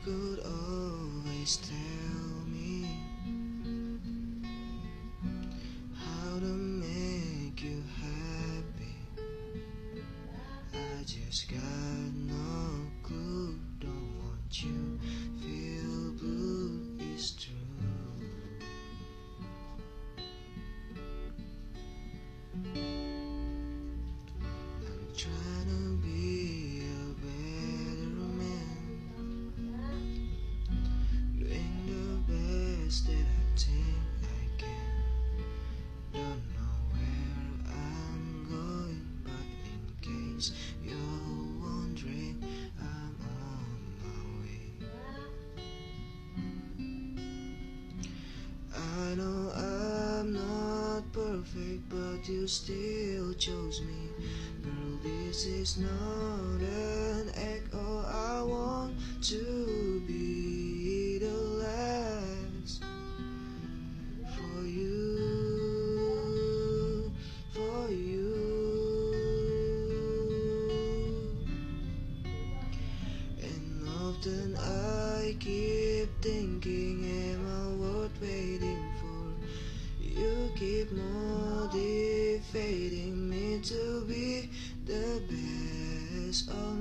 could always tell me how to make you happy. I just got no clue. Don't want you feel blue, it's true. I'm trying to be a better man, doing the best that I think I can. Don't know where I'm going, but in case you're wondering, I'm on my way. I know I'm not perfect, but you still chose me. Girl, this is not an act. Oh, I want to be the last for you, for you. And often I keep thinking, am I worth waiting for? You keep motivating me to be the best of